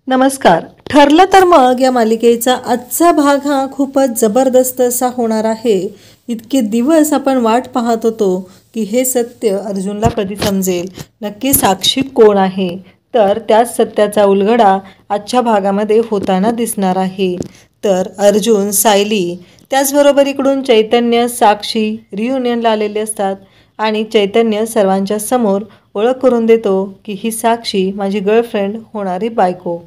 नमस्कार. ठरलं तर मग या मालिकेचा आजचा भाग हा खूपच जबरदस्त असा होणार आहे. इतके दिवस आपण वाट पाहत होतो की हे सत्य अर्जुनला कधी समजेल, नक्की साक्षी कोण आहे. तर त्याच सत्याचा उलगडा आजच्या भागामध्ये होताना दिसणार आहे. तर अर्जुन, सायली, त्याचबरोबर इकडून चैतन्य, साक्षी रियुनियनला आलेले असतात आणि चैतन्य सर्वांच्या समोर ओळख करून देतो की ही साक्षी माझी गर्लफ्रेंड होणारी बायको.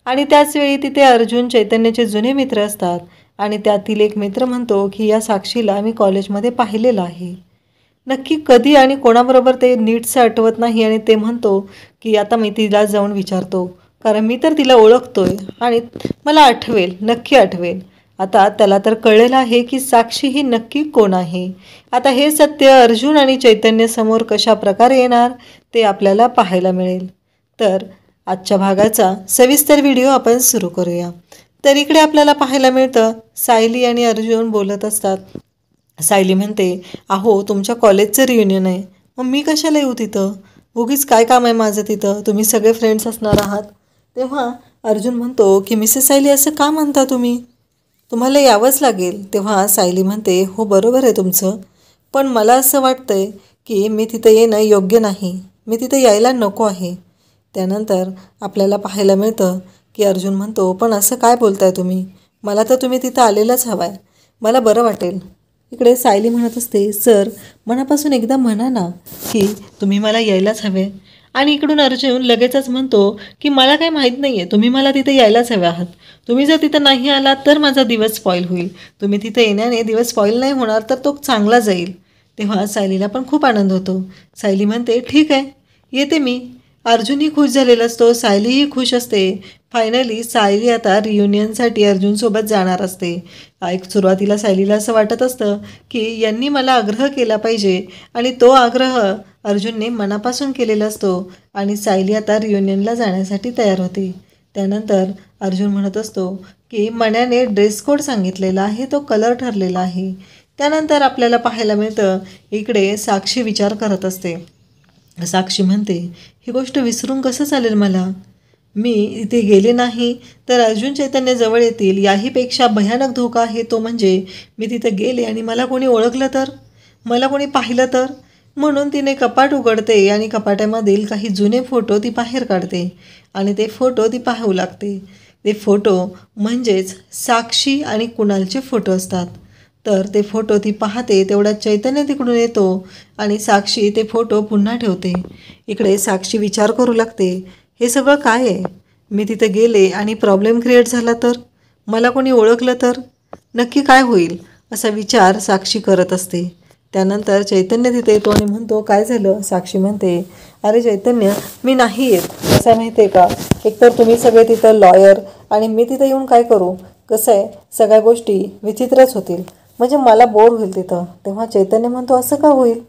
आणि त्याचवेळी तिथे अर्जुन चैतन्याचे जुने मित्र असतात आणि त्यातील एक मित्र म्हणतो की या साक्षीला मी कॉलेजमध्ये पाहिलेलं आहे. नक्की कधी आणि कोणाबरोबर ते नीटचं आठवत नाही आणि ते म्हणतो की आता मी तिला जाऊन विचारतो, कारण मी तर तिला ओळखतोय आणि मला आठवेल, नक्की आठवेल. आता त्याला तर कळलेलं आहे की साक्षी ही नक्की कोण आहे. आता हे सत्य अर्जुन आणि चैतन्यासमोर कशा प्रकारे येणार ते आपल्याला पाहायला मिळेल. तर आजच्या भागाचा सविस्तर व्हिडिओ आपण सुरू करूया. तर इकडे आपल्याला पाहायला मिळतं सायली आणि अर्जुन बोलत असतात. सायली म्हणते, अहो तुमच्या कॉलेजचं रियुनियन आहे, मग मी कशाला येऊ तिथं, उगीच काय काम आहे माझं तिथं, तुम्ही सगळे फ्रेंड्स असणार आहात. तेव्हा अर्जुन म्हणतो की मिसेस सायली असं का म्हणता तुम्ही, तुम्हाला यावंच लागेल. तेव्हा सायली म्हणते, हो बरोबर आहे तुमचं, पण मला असं वाटतंय की मी तिथं येणं योग्य नाही, मी तिथं यायला नको आहे. त्यानंतर आपल्याला पाहायला मिळतं की अर्जुन म्हणतो, पण असं काय बोलताय तुम्ही, मला तर तुम्ही तिथं आलेलाच हवा आहे, मला बरं वाटेल. इकडे सायली म्हणत असते, सर मनापासून एकदा म्हणा ना की तुम्ही मला यायलाच हवे. आणि इकडून अर्जुन लगेचच म्हणतो की मला काय माहीत नाही आहे, तुम्ही मला तिथे यायलाच हवे आहात. तुम्ही जर तिथं नाही आलात तर माझा दिवस स्पॉईल होईल, तुम्ही तिथे येण्याने दिवस स्पॉईल नाही होणार तर तो चांगला जाईल. तेव्हा सायलीला पण खूप आनंद होतो. सायली म्हणते, ठीक आहे येते मी. अर्जुनही खुश झालेला असतो, सायलीही खुश असते. फायनली सायली आता रियुनियनसाठी अर्जुनसोबत जाणार असते. एक सुरुवातीला सायलीला असं वाटत असतं की यांनी मला आग्रह केला पाहिजे आणि तो आग्रह अर्जुनने मनापासून केलेला असतो आणि सायली आता रियुनियनला जाण्यासाठी तयार होते. त्यानंतर अर्जुन म्हणत असतो की मण्याने ड्रेस कोड सांगितलेला आहे, तो कलर ठरलेला आहे. त्यानंतर आपल्याला पाहायला मिळतं इकडे साक्षी विचार करत असते. साक्षी म्हणते, ही गोष्ट विसरून कसं चालेल मला, मी इथे गेले नाही तर अर्जुन चैतन्य जवळ येतील, याहीपेक्षा भयानक धोका आहे तो म्हणजे मी तिथं गेले आणि मला कोणी ओळखलं तर, मला कोणी पाहिलं तर. म्हणून तिने कपाट उघडते आणि कपाटामधील काही जुने फोटो ती बाहेर काढते आणि ते फोटो ती पाहू लागते. ते फोटो म्हणजेच साक्षी आणि कुणालचे फोटो असतात. तर ते फोटो ती पाहते तेवढ्यात चैतन्य तिकडून येतो आणि साक्षी ते फोटो पुन्हा ठेवते. इकडे साक्षी विचार करू लागते, हे सगळं काय आहे, मी तिथे गेले आणि प्रॉब्लेम क्रिएट झाला तर, मला कोणी ओळखलं तर नक्की काय होईल, असा विचार साक्षी करत असते. त्यानंतर चैतन्य तिथे येतो आणि म्हणतो, काय झालं. साक्षी म्हणते, अरे चैतन्य मी नाही येत, कसं आहे माहिती आहे का, एकतर तुम्ही सगळे तिथं लॉयर आणि मी तिथं येऊन काय करू, कसं आहे सगळ्या गोष्टी विचित्रच होतील, म्हणजे मला बोर होईल तिथं. तेव्हा चैतन्य म्हणतो, असं का होईल.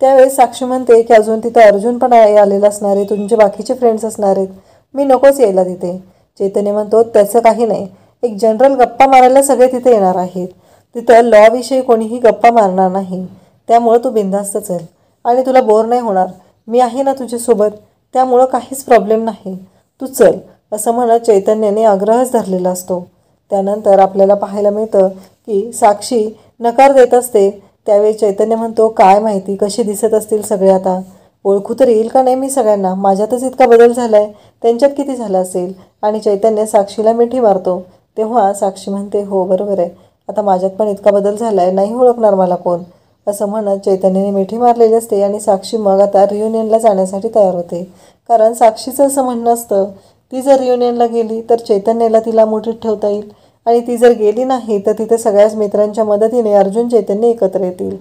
त्यावेळेस साक्षी म्हणते की अजून तिथं अर्जुन पण आलेला असणार आहे, तुमचे बाकीचे फ्रेंड्स असणार आहेत, मी नकोच यायला तिथे. चैतन्य म्हणतो, त्याचं काही नाही, एक जनरल गप्पा मारायला सगळे तिथे येणार आहेत, तिथं लॉविषयी कोणीही गप्पा मारणार नाही, त्यामुळं तू बिनधास्त चल आणि तुला बोर नाही होणार, मी आहे ना तुझ्यासोबत, त्यामुळं काहीच प्रॉब्लेम नाही, तू चल, असं म्हणत चैतन्याने आग्रहच धरलेला असतो. त्यानंतर आपल्याला पाहायला मिळतं की साक्षी नकार देत असते. त्यावेळी चैतन्य म्हणतो, काय माहिती कशी दिसत असतील सगळे, आता ओळखू तर येईल का नाही मी सगळ्यांना, माझ्यातच इतका बदल झाला आहे, त्यांच्यात किती झाला असेल. आणि चैतन्य साक्षीला मिठी मारतो. तेव्हा साक्षी म्हणते, हो बरोबर आहे, आता माझ्यात पण इतका बदल झाला आहे, नाही ओळखणार मला कोण, असं म्हणत चैतन्याने मिठी मारलेली असते. आणि साक्षी मग आता रियुनियनला जाण्यासाठी तयार होते, कारण साक्षीचं असं म्हणणं असतं, ती जर रियुनियनला गेली तर चैतन्याला तिला मुठीत ठेवता येईल आणि ती जर गेली नाही तर तिथे सगळ्याच मित्रांच्या मदतीने अर्जुन चैतन्य एकत्र येतील.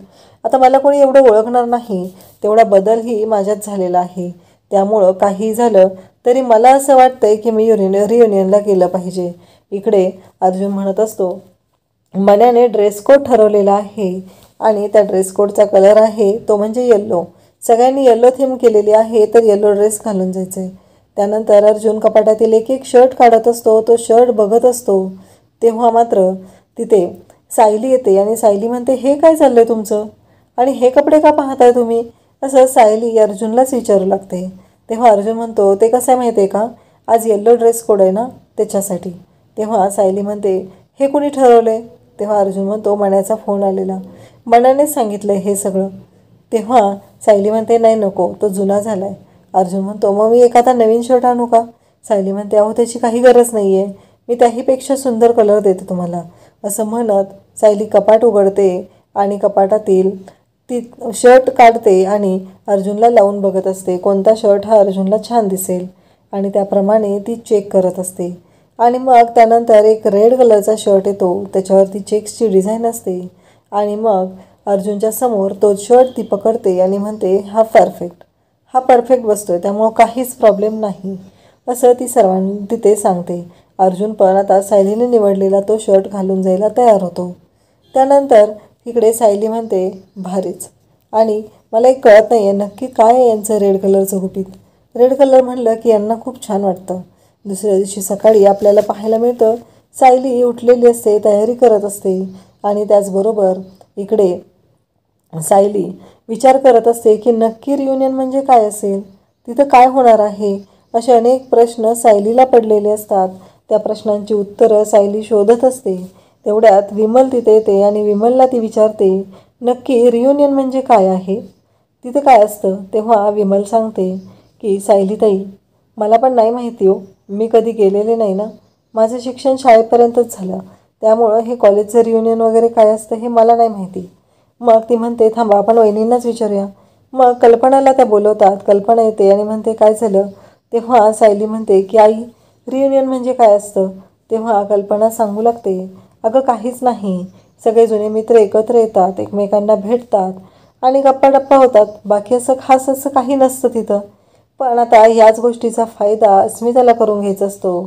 आता मला कोणी एवढं ओळखणार नाही, तेवढा बदलही माझ्यात झालेला आहे, त्यामुळं काही झालं तरी मला असं वाटतंय की मी रियुनियनला गेलं पाहिजे. इकडे अर्जुन म्हणत असतो, मण्याने ड्रेस कोड ठरवलेला आहे आणि त्या ड्रेस कोडचा कलर आहे तो म्हणजे येल्लो, सगळ्यांनी येल्लो थीम केलेली आहे, तर येल्लो ड्रेस घालून जायचं आहे. त्यानंतर अर्जुन कपाटातील एक एक शर्ट काढत असतो, तो शर्ट बघत असतो. तेव्हा मात्र तिथे सायली येते आणि सायली म्हणते, हे काय चाललंय तुमचं आणि हे कपडे का पाहताय तुम्ही, असं सायली अर्जुनलाच विचारू लागते. तेव्हा अर्जुन म्हणतो, ते कसं आहे माहिती आहे का, आज येल्लो ड्रेस कोड आहे ना त्याच्यासाठी. तेव्हा सायली म्हणते हे कोणी ठरवलं आहे? तेव्हा अर्जुन म्हणतो मण्याचा फोन आलेला, मण्यानेच सांगितलं हे सगळं. तेव्हा सायली म्हणते नाही नको, तो जुना झाला आहे. अर्जुन म्हणतो मग मी एखादा नवीन शर्ट आणू का? सायली म्हणते अहो त्याची काही गरज नाही आहे, मी त्याहीपेक्षा सुंदर कलर देते तुम्हाला. असं म्हणत सायली कपाट उघडते आणि कपाटातील ती शर्ट काढते आणि अर्जुनला लावून बघत असते कोणता शर्ट हा अर्जुनला छान दिसेल आणि त्याप्रमाणे ती चेक करत असते. आणि मग त्यानंतर एक रेड कलरचा शर्ट येतो, त्याच्यावरती चेक्सची डिझाईन असते. आणि मग अर्जुनच्या समोर तो शर्ट ती पकडते आणि म्हणते हा परफेक्ट बसतोय, त्यामुळं काहीच प्रॉब्लेम नाही असं ती सर्वांना तिथे सांगते. अर्जुन पण आता सायलीने निवडलेला तो शर्ट घालून जायला तयार होतो. त्यानंतर इकडे सायली म्हणते भारीच, आणि मला एक कळत नाही आहे नक्की काय आहे यांचं रेड कलरचं गुपित. रेड कलर म्हणलं की यांना खूप छान वाटतं. दुसऱ्या दिवशी सकाळी आपल्याला पाहायला मिळतं सायली उठलेली असते, तयारी करत असते आणि त्याचबरोबर इकडे सायली विचार करत असते की नक्की रियुनियन म्हणजे काय असेल, तिथं काय होणार आहे, असे अनेक प्रश्न सायलीला पडलेले असतात. त्या प्रश्नांची उत्तरं सायली शोधत असते. तेवढ्यात विमल तिथे येते आणि विमलला ती विचारते नक्की रियुनियन म्हणजे काय आहे, तिथे काय असतं. तेव्हा विमल सांगते की सायलीताई मला पण नाही माहिती हो, मी कधी गेलेले नाही ना, माझं शिक्षण शाळेपर्यंतच झालं, त्यामुळं हे कॉलेजचं रियुनियन वगैरे काय असतं हे मला नाही माहिती. मग ती म्हणते थांबा आपण वहिनींनाच विचारूया. मग कल्पनाला त्या बोलवतात. कल्पना येते आणि म्हणते काय झालं. तेव्हा सायली म्हणते की आई रियुनियन म्हणजे काय असतं. तेव्हा कल्पना सांगू लागते अगं काहीच नाही, सगळे जुने मित्र एकत्र येतात, एकमेकांना भेटतात आणि गप्पा होतात, बाकी असं खास असं काही नसतं तिथं. पण आता ह्याच गोष्टीचा फायदा अस्मिताला करून घ्यायचा असतो,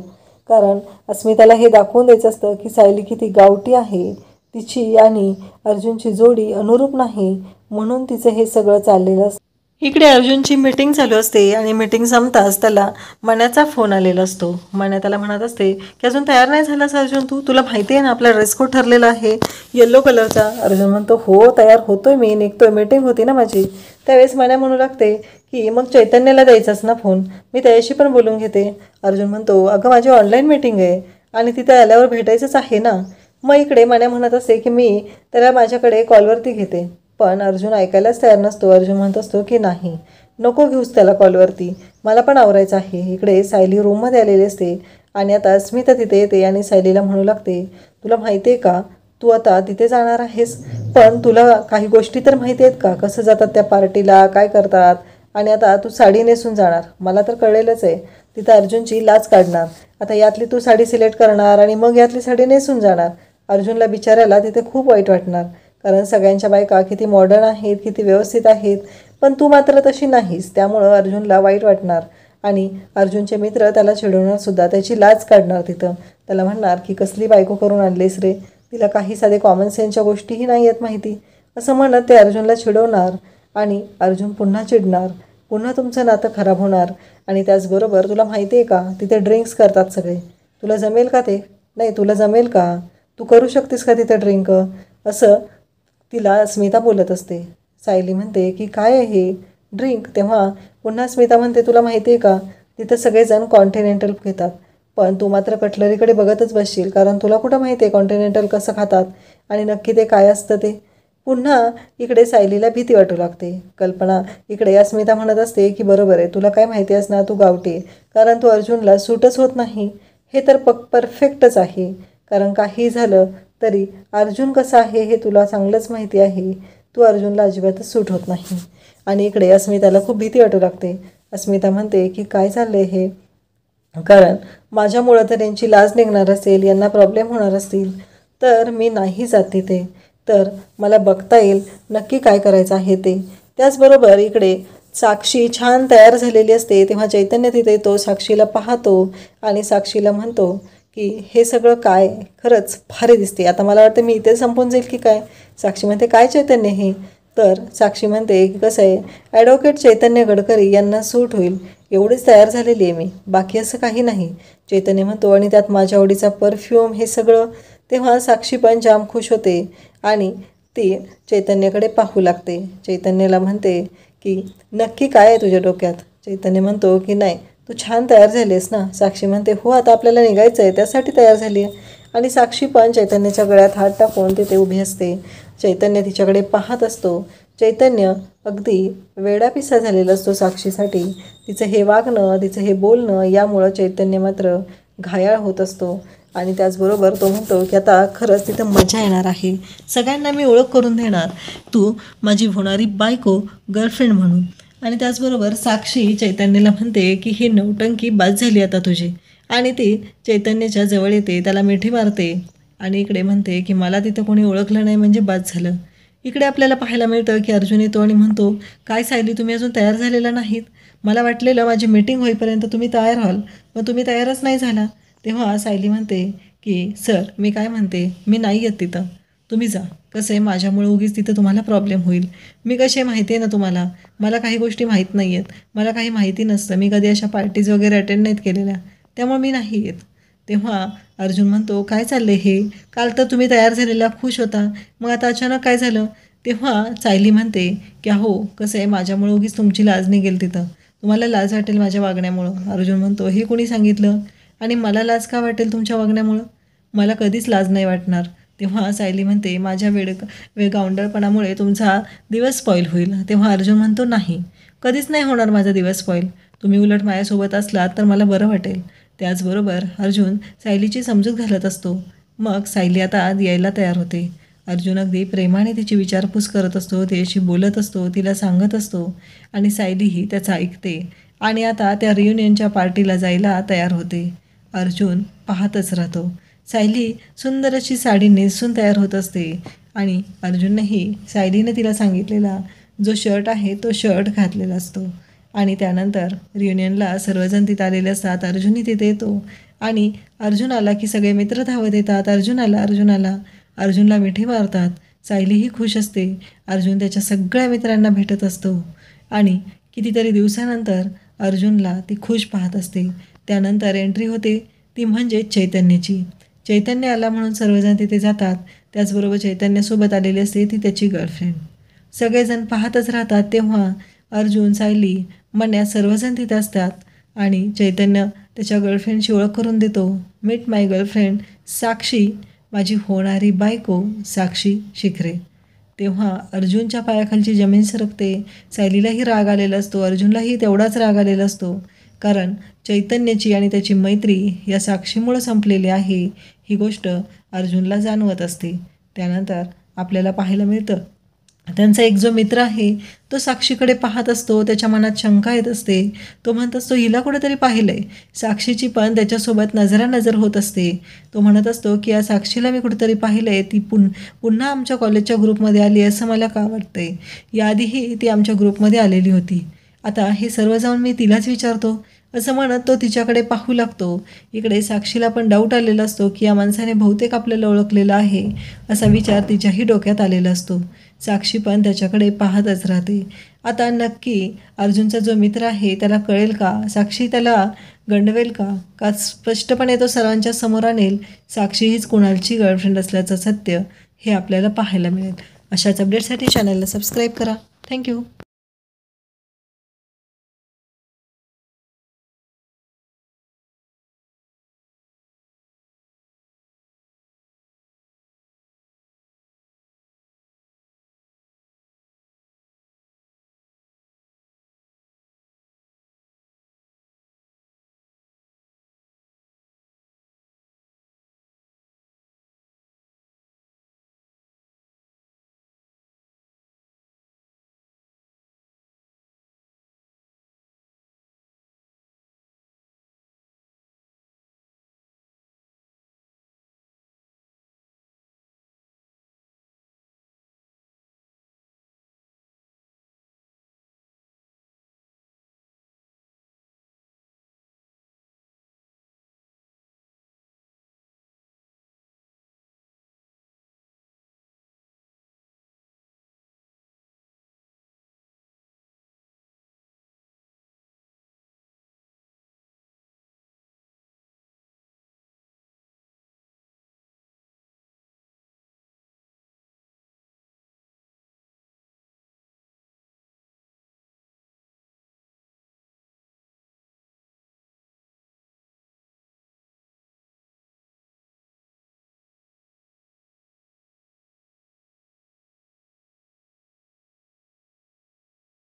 कारण अस्मिताला हे दाखवून द्यायचं असतं की सायली किती गावठी आहे, तिची आणि अर्जुनची जोडी अनुरूप नाही, म्हणून तिचं हे सगळं चाललेलं असतं. इकडे अर्जुनची मीटिंग चालू असते आणि मीटिंग संपताच त्याला मण्याचा फोन आलेला असतो. मण्या त्याला म्हणत असते की अजून तयार नाही झालास अर्जुन, तुला माहिती आहे ना आपला ड्रेस कोड ठरलेला आहे येल्लो कलरचा. अर्जुन म्हणतो हो तयार होतोय मी, निघतोय, मीटिंग होती ना माझी. त्यावेळेस मण्या म्हणू लागते की मग चैतन्याला द्यायचाच ना फोन, मी त्याच्याशी पण बोलून घेते. अर्जुन म्हणतो अगं माझी ऑनलाईन मीटिंग आहे आणि तिथे आल्यावर भेटायचंच आहे ना. मग इकडे मण्या म्हणत असते की मी त्याला माझ्याकडे कॉलवरती घेते, पण अर्जुन ऐकायलाच तयार नसतो. अर्जुन म्हणत असतो की नाही नको घेऊस त्याला कॉलवरती, मला पण आवरायचं आहे. इकडे सायली रूममध्ये आलेली असते आणि आता स्मिता तिथे येते आणि सायलीला म्हणू लागते तुला माहिती आहे का तू आता तिथे जाणार आहेस, पण तुला काही गोष्टी तर माहिती आहेत का, कसं जातात त्या पार्टीला, काय करतात, आणि आता तू साडी नेसून जाणार, मला तर कळलेलंच आहे तिथं अर्जुनची लाच काढणार. आता यातली तू साडी सिलेक्ट करणार आणि मग यातली साडी नेसून जाणार. अर्जुनला बिचारायला तिथे खूप वाईट वाटणार, कारण सगळ्यांच्या बायका किती मॉडर्न आहेत, किती व्यवस्थित आहेत, पण तू मात्र तशी नाहीस. त्यामुळं अर्जुनला वाईट वाटणार आणि अर्जुनचे मित्र त्याला चिडवणार सुद्धा, त्याची लाज काढणार तिथं. त्याला म्हणणार की कसली बायको करून आणलीस रे, तिला काही साधे कॉमन सेन्सच्या गोष्टीही नाही आहेत माहिती, असं म्हणत ते अर्जुनला चिडवणार आणि अर्जुन पुन्हा चिडणार, पुन्हा तुमचं नातं खराब होणार. आणि त्याचबरोबर तुला माहिती आहे का तिथे ड्रिंक्स करतात सगळे, तुला जमेल का ते, नाही तुला जमेल का, तू करू शकतेस का तिथं ड्रिंक, असं तिला स्मिता बोलत असते. सायली म्हणते की काय आहे ड्रिंक. तेव्हा पुन्हा स्मिता म्हणते तुला माहिती आहे का तिथं सगळेजण कॉन्टिनेंटल घेतात, पण तू मात्र कटलरीकडे बघतच बसशील, कारण तुला कुठं माहिती आहे कॉन्टिनेंटल कसं खातात आणि नक्की ते काय असतं ते. पुन्हा इकडे सायलीला भीती वाटू लागते. कल्पना इकडे अस्मिता म्हणत असते की बरोबर आहे, तुला काय माहिती असणार, तू गावठी, कारण तू अर्जुनला सूटच होत नाही. हे तर परफेक्टच आहे, कारण काही झालं तरी अर्जुन कसा आहे हे तुला चांगलंच माहिती आहे, तू अर्जुनला अजिबातच सूट होत नाही. आणि इकडे अस्मिताला खूप भीती वाटू लागते. अस्मिता म्हणते की काय चाललं आहे हे, कारण माझ्यामुळं तर यांची लाज निघणार असेल, यांना प्रॉब्लेम होणार असतील, तर मी नाही जात तिथे, तर मला बघता येईल नक्की काय करायचं आहे ते. त्याचबरोबर इकडे साक्षी छान तयार झालेली असते. तेव्हा चैतन्य तिथे येतो, साक्षीला पाहतो आणि साक्षीला म्हणतो की हे सगळं काय, खरंच भारी दिसते, आता मला वाटतं मी इथे संपून जाईल की काय. साक्षी म्हणते काय चैतन्य हे, तर साक्षी म्हणते की कसं आहे ॲडव्होकेट चैतन्य गडकरी यांना सूट होईल एवढीच तयार झालेली आहे मी, बाकी असं काही नाही. चैतन्य म्हणतो आणि त्यात माझ्या आवडीचा परफ्यूम हे सगळं. तेव्हा साक्षी पण जाम खुश होते आणि ती चैतन्याकडे पाहू लागते. चैतन्याला म्हणते की नक्की काय आहे तुझ्या डोक्यात. चैतन्य म्हणतो की नाही तू छान तयार झाली आहेस ना? साक्षी म्हणते, हो आता आपल्याला निघायचं आहे, त्यासाठी तयार झाली आहे. आणि साक्षी पण चैतन्याच्या गळ्यात हात टाकून तिथे उभी असते. चैतन्य तिच्याकडे पाहत असतो. चैतन्य अगदी वेडापिसा झालेला असतो साक्षीसाठी. तिचं हे वागणं, तिचं हे बोलणं यामुळं चैतन्य मात्र घायाळ होत असतो. आणि त्याचबरोबर तो म्हणतो की आता खरंच तिथं मजा येणार आहे, सगळ्यांना मी ओळख करून देणार, तू माझी होणारी बायको, गर्लफ्रेंड म्हणून. आणि त्याचबरोबर साक्षी चैतन्याला म्हणते की ही नौटंकी बाद झाली आता तुझी. आणि ती चैतन्याच्या जवळ येते, त्याला मिठी मारते आणि इकडे म्हणते की मला तिथं कोणी ओळखलं नाही म्हणजे बाद झालं. इकडे आपल्याला पाहायला मिळतं की अर्जुन येतो आणि म्हणतो, काय सायली तुम्ही अजून तयार झालेला नाहीत? मला वाटलेलं माझी मीटिंग होईपर्यंत तुम्ही तयार व्हाल, पण तुम्ही तयारच नाही झाला. तेव्हा सायली म्हणते की सर मी काय म्हणते, मी नाही येत तिथं, तुम्ही जा. कसं आहे माझ्यामुळे उगीच तिथं तुम्हाला प्रॉब्लेम होईल. मी कसे माहिती आहे ना तुम्हाला, मला काही गोष्टी माहीत नाही आहेत, मला काही माहिती नसतं, मी कधी अशा पार्टीज वगैरे अटेंड नाहीत केलेल्या, त्यामुळे मी नाही येत. तेव्हा अर्जुन म्हणतो, काय चाललं हे, काल तर तुम्ही तयार झालेला खुश होता, मग आता अचानक काय झालं? तेव्हा सायली म्हणते की हो कसं आहे माझ्यामुळे उगीच तुमची लाज निघेल तिथं, तुम्हाला लाज वाटेल माझ्या वागण्यामुळं. अर्जुन म्हणतो, हे कोणी सांगितलं? आणि मला लाज का वाटेल तुमच्या वागण्यामुळं? मला कधीच लाज नाही वाटणार. तेव्हा सायली म्हणते, माझ्या गावंडळपणामुळे तुमचा दिवस स्पॉईल होईल. तेव्हा अर्जुन म्हणतो, नाही कधीच नाही होणार माझा दिवस स्पॉईल, तुम्ही उलट माझ्यासोबत असलात तर मला बरं वाटेल. त्याचबरोबर अर्जुन सायलीची समजूत घालत असतो. मग सायली आता यायला तयार होते. अर्जुन अगदी प्रेमाने तिची विचारपूस करत असतो, तिच्याशी बोलत असतो, तिला सांगत असतो आणि सायलीही त्याचं ऐकते. आणि आता त्या रियुनियनच्या पार्टीला जायला तयार होते. अर्जुन पाहतच राहतो. सायली सुंदर अशी साडी नेसून तयार होत असते आणि अर्जुननेही सायलीने तिला सांगितलेला जो शर्ट आहे तो शर्ट घातलेला असतो. आणि त्यानंतर रियुनियनला सर्वजण तिथे आलेले असतात. अर्जुनही तिथे येतो आणि अर्जुन आला की सगळे मित्र धावत येतात, अर्जुनाला अर्जुनला मिठी मारतात. सायलीही खुश असते. अर्जुन त्याच्या सगळ्या मित्रांना भेटत असतो आणि कितीतरी दिवसानंतर अर्जुनला ती खुश पाहत असते. त्यानंतर एंट्री होते ती म्हणजे चैतन्याची. चैतन्य आला म्हणून सर्वजण तिथे जातात. त्याचबरोबर चैतन्यासोबत आलेली असते ती त्याची गर्लफ्रेंड. सगळेजण पाहतच राहतात. तेव्हा अर्जुन, सायली, मन्या सर्वजण तिथे असतात आणि चैतन्य त्याच्या गर्लफ्रेंडची ओळख करून देतो. मीट माय गर्लफ्रेंड साक्षी, माझी होणारी बायको साक्षी शिखरे. तेव्हा अर्जुनच्या पायाखालची जमीन सरकते. सायलीलाही राग आलेला असतो, अर्जुनलाही तेवढाच राग आलेला असतो, कारण चैतन्याची आणि त्याची मैत्री या साक्षीमुळं संपलेली आहे ही गोष्ट अर्जुनला जाणवत असते. त्यानंतर आपल्याला पाहायला मिळतं त्यांचा एक जो मित्र आहे तो साक्षीकडे पाहत असतो. त्याच्या मनात शंका येत असते. तो म्हणत असतो, हिला कुठेतरी पाहिलं आहे. साक्षीची पण त्याच्यासोबत नजरानजर होत असते. तो म्हणत असतो की या साक्षीला मी कुठेतरी पाहिलं आहे, ती पुन्हा आमच्या कॉलेजच्या ग्रुपमध्ये आली असं मला का वाटतं आहे. याआधीही ती आमच्या ग्रुपमध्ये आलेली होती, आता हे सर्व जाऊन मी तिलाच विचारतो असं म्हणत तो तिच्याकडे पाहू लागतो. इकडे साक्षीला पण डाऊट आलेला असतो की या माणसाने बहुतेक आपल्याला ओळखलेलं आहे असा विचार तिच्याही डोक्यात आलेला असतो. साक्षी पण त्याच्याकडे पाहतच राहते. आता नक्की अर्जुनचा जो मित्र आहे त्याला कळेल का, साक्षी त्याला गंडवेल का स्पष्टपणे तो सर्वांच्या समोर आणेल साक्षी हीच कुणालची गर्लफ्रेंड असल्याचं सत्य, हे आपल्याला पाहायला मिळेल. अशाच अपडेटसाठी चॅनलला सबस्क्राईब करा. थँक्यू.